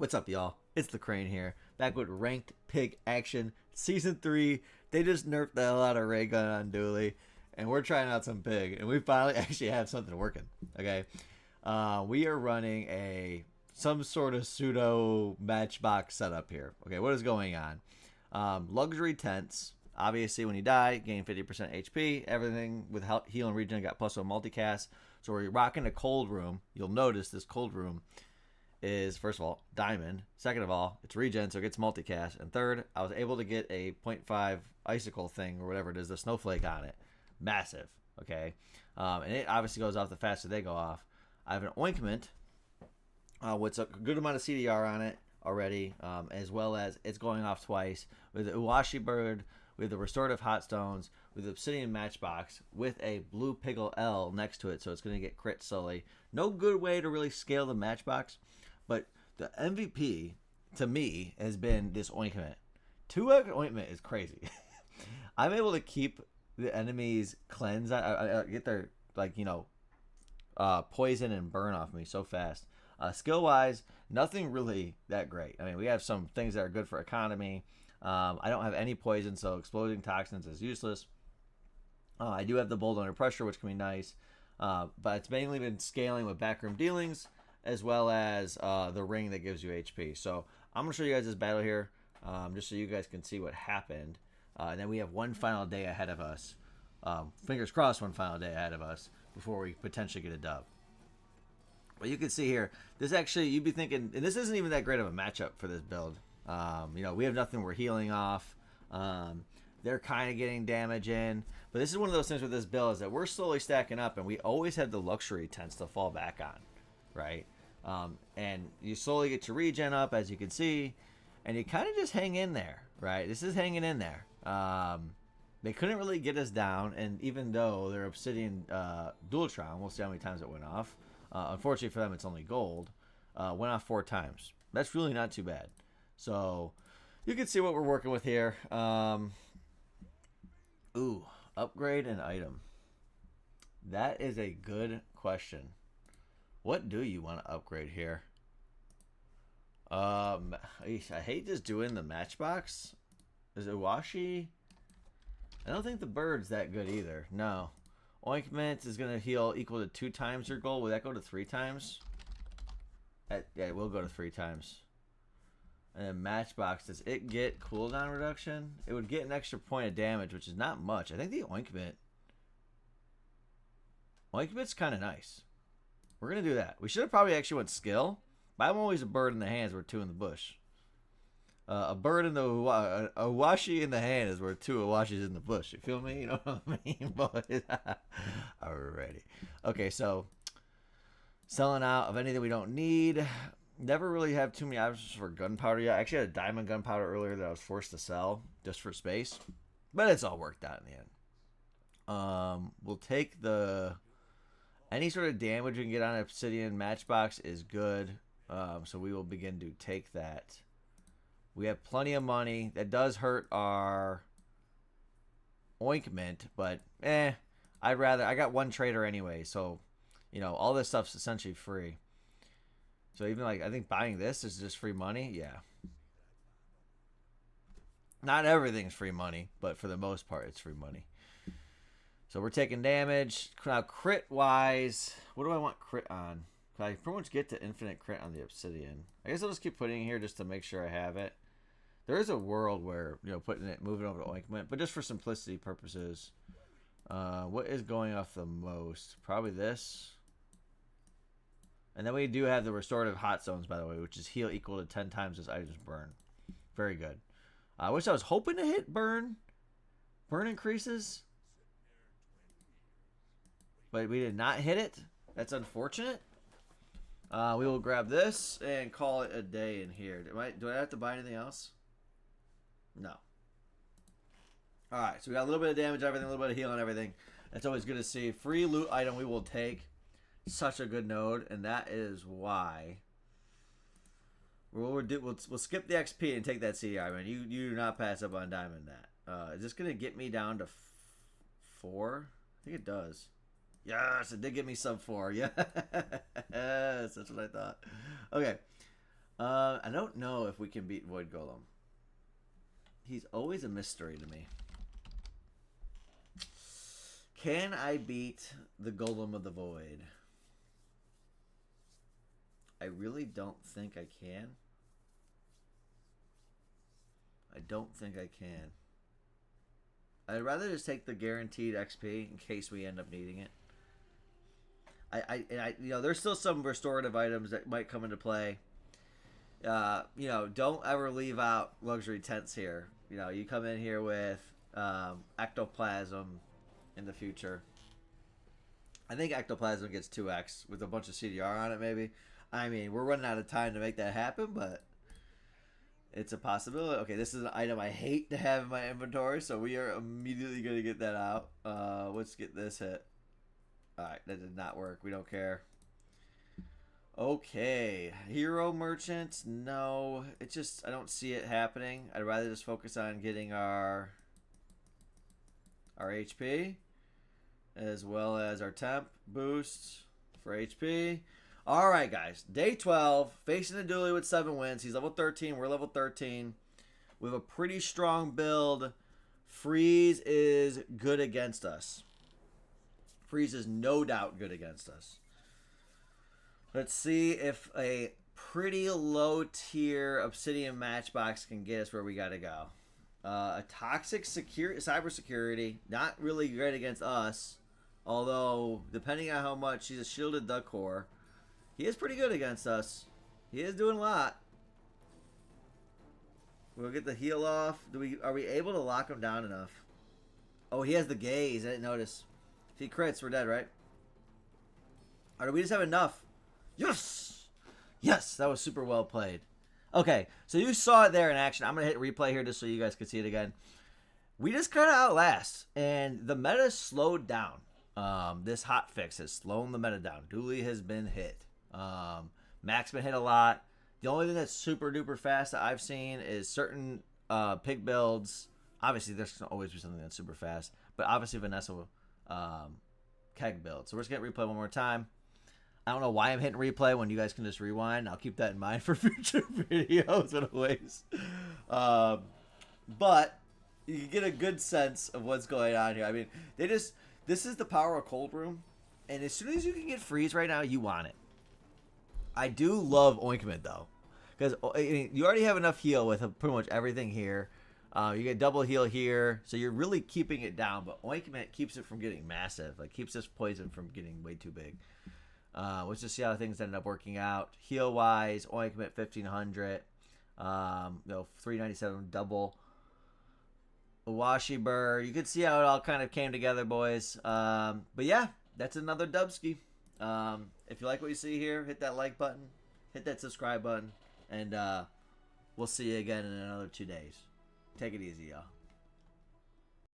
What's up, y'all? It's the Crane here, back with Ranked Pig Action Season 3. They just nerfed the hell out of Ray Gun on Dooley, and we're trying out some pig, and we finally actually have something working, okay? We are running some sort of pseudo Matchbox setup here. Okay, what is going on? Luxury tents. Obviously, when you die, gain 50% HP. Everything with heal and regen got plus 1 multicast. So we're rocking a cold room. You'll notice this cold room is, first of all, diamond. Second of all, it's regen, so it gets multicast. And third, I was able to get a 0.5 icicle thing, or whatever it is, the snowflake on it. Massive, okay? And it obviously goes off the faster they go off. I have an ointment, with a good amount of CDR on it already, as well as it's going off twice. With the Uwashi Bird, with the Restorative Hot Stones, with the Obsidian Matchbox, with a Blue Piggle L next to it, so it's going to get crit slowly. No good way to really scale the Matchbox. But the MVP, to me, has been this ointment. 2x ointment is crazy. I'm able to keep the enemies cleanse. I get their, poison and burn off me so fast. Skill-wise, nothing really that great. I mean, we have some things that are good for economy. I don't have any poison, so exploding toxins is useless. I do have the bold under pressure, which can be nice. But it's mainly been scaling with backroom dealings, as well as the ring that gives you HP. So I'm going to show you guys this battle here, just so you guys can see what happened. And then we have one final day ahead of us. Fingers crossed, one final day ahead of us before we potentially get a dub. But you can see here, this actually, you'd be thinking, and this isn't even that great of a matchup for this build. We have nothing we're healing off. They're kind of getting damage in. But this is one of those things with this build, is that we're slowly stacking up, and we always had the luxury tents to fall back on. Right? And you slowly get your regen up, as you can see, and you kind of just hang in there, right? This is hanging in there. They couldn't really get us down, and even though their Obsidian Dualtron, we'll see how many times it went off. Unfortunately for them, it's only gold. Went off 4 times. That's really not too bad. So you can see what we're working with here. Upgrade an item. That is a good question. What do you want to upgrade here? I hate just doing the Matchbox. Is it Washi? I don't think the bird's that good either. No. Ointment is going to heal equal to 2 times your goal. Will that go to 3 times? Yeah, it will go to 3 times. And then Matchbox, does it get cooldown reduction? It would get an extra point of damage, which is not much. I think the Ointment's kind of nice. We're going to do that. We should have probably actually went skill. But I'm always a bird in the hands worth 2 in the bush. A bird in the... A washi in the hand is worth 2 awashis in the bush. You feel me? You know what I mean, boys? Alrighty. Okay, so... Selling out of anything we don't need. Never really have too many options for gunpowder yet. I actually had a diamond gunpowder earlier that I was forced to sell just for space. But it's all worked out in the end. We'll take the... Any sort of damage we can get on an Obsidian Matchbox is good. So we will begin to take that. We have plenty of money. That does hurt our ointment, but I got 1 trader anyway, so all this stuff's essentially free. So even I think buying this is just free money. Yeah. Not everything's free money, but for the most part it's free money. So we're taking damage. Now, crit-wise, what do I want crit on? I pretty much get to infinite crit on the Obsidian. I guess I'll just keep putting it here just to make sure I have it. There is a world where, moving over to Ointment, but just for simplicity purposes. What is going off the most? Probably this. And then we do have the Restorative Hot Stones, by the way, which is heal equal to 10 times this item's burn. Very good. I wish I was hoping to hit burn. Burn increases. But we did not hit it. That's unfortunate. We will grab this and call it a day in here. Do I have to buy anything else? No. Alright, so we got a little bit of damage, everything, a little bit of healing, everything. That's always good to see. Free loot item we will take. Such a good node, and that is why we'll skip the XP and take that CDR, man. You do not pass up on diamond that. Is this going to get me down to 4? I think it does. Yes, it did get me sub 4. Yes, that's what I thought. Okay. I don't know if we can beat Void Golem. He's always a mystery to me. Can I beat the Golem of the Void? I really don't think I can. I don't think I can. I'd rather just take the guaranteed XP in case we end up needing it. You know, there's still some restorative items that might come into play. You know, don't ever leave out luxury tents here. You know, you come in here with ectoplasm in the future. I think ectoplasm gets 2x with a bunch of CDR on it, maybe. I mean, we're running out of time to make that happen, but it's a possibility. Okay, this is an item I hate to have in my inventory, so we are immediately going to get that out. Let's get this hit. Alright, that did not work. We don't care. Okay, hero merchant. No, it just, I don't see it happening. I'd rather just focus on getting our HP as well as our temp boost for HP. All right, guys, day 12, facing a dually with 7 wins. He's level 13. We're level 13. We have a pretty strong build. Freeze is good against us. Freeze is no doubt good against us. Let's see if a pretty low tier Obsidian Matchbox can get us where we gotta go. A toxic cybersecurity, not really great against us. Although, depending on how much, he's a shielded duck core. He is pretty good against us. He is doing a lot. We'll get the heal off. Are we able to lock him down enough? Oh, he has the gaze. I didn't notice. If he crits, we're dead, right? Or do we just have enough? Yes! Yes, that was super well played. Okay, so you saw it there in action. I'm going to hit replay here just so you guys can see it again. We just kind of outlast, and the meta slowed down. This hot fix has slowed the meta down. Dooley has been hit. Mac's been hit a lot. The only thing that's super duper fast that I've seen is certain pig builds. Obviously, there's going to always be something that's super fast, but obviously Vanessa keg build. So we're just going to replay one more time. I don't know why I'm hitting replay when you guys can just rewind. I'll keep that in mind for future videos anyways. But you can get a good sense of what's going on here. I mean, this is the power of Cold Room, and as soon as you can get freeze right now, you want it. I do love Ointment, though, because you already have enough heal with pretty much everything here. You get double heal here, so you're really keeping it down, but Ointment keeps it from getting massive. Like, keeps this poison from getting way too big. Let's just see how things ended up working out. Heal wise, Ointment 1500, 397 double. Washi Burr. You can see how it all kind of came together, boys. But yeah, that's another Dubski. If you like what you see here, hit that like button, hit that subscribe button, and we'll see you again in another 2 days. Take it easy, y'all.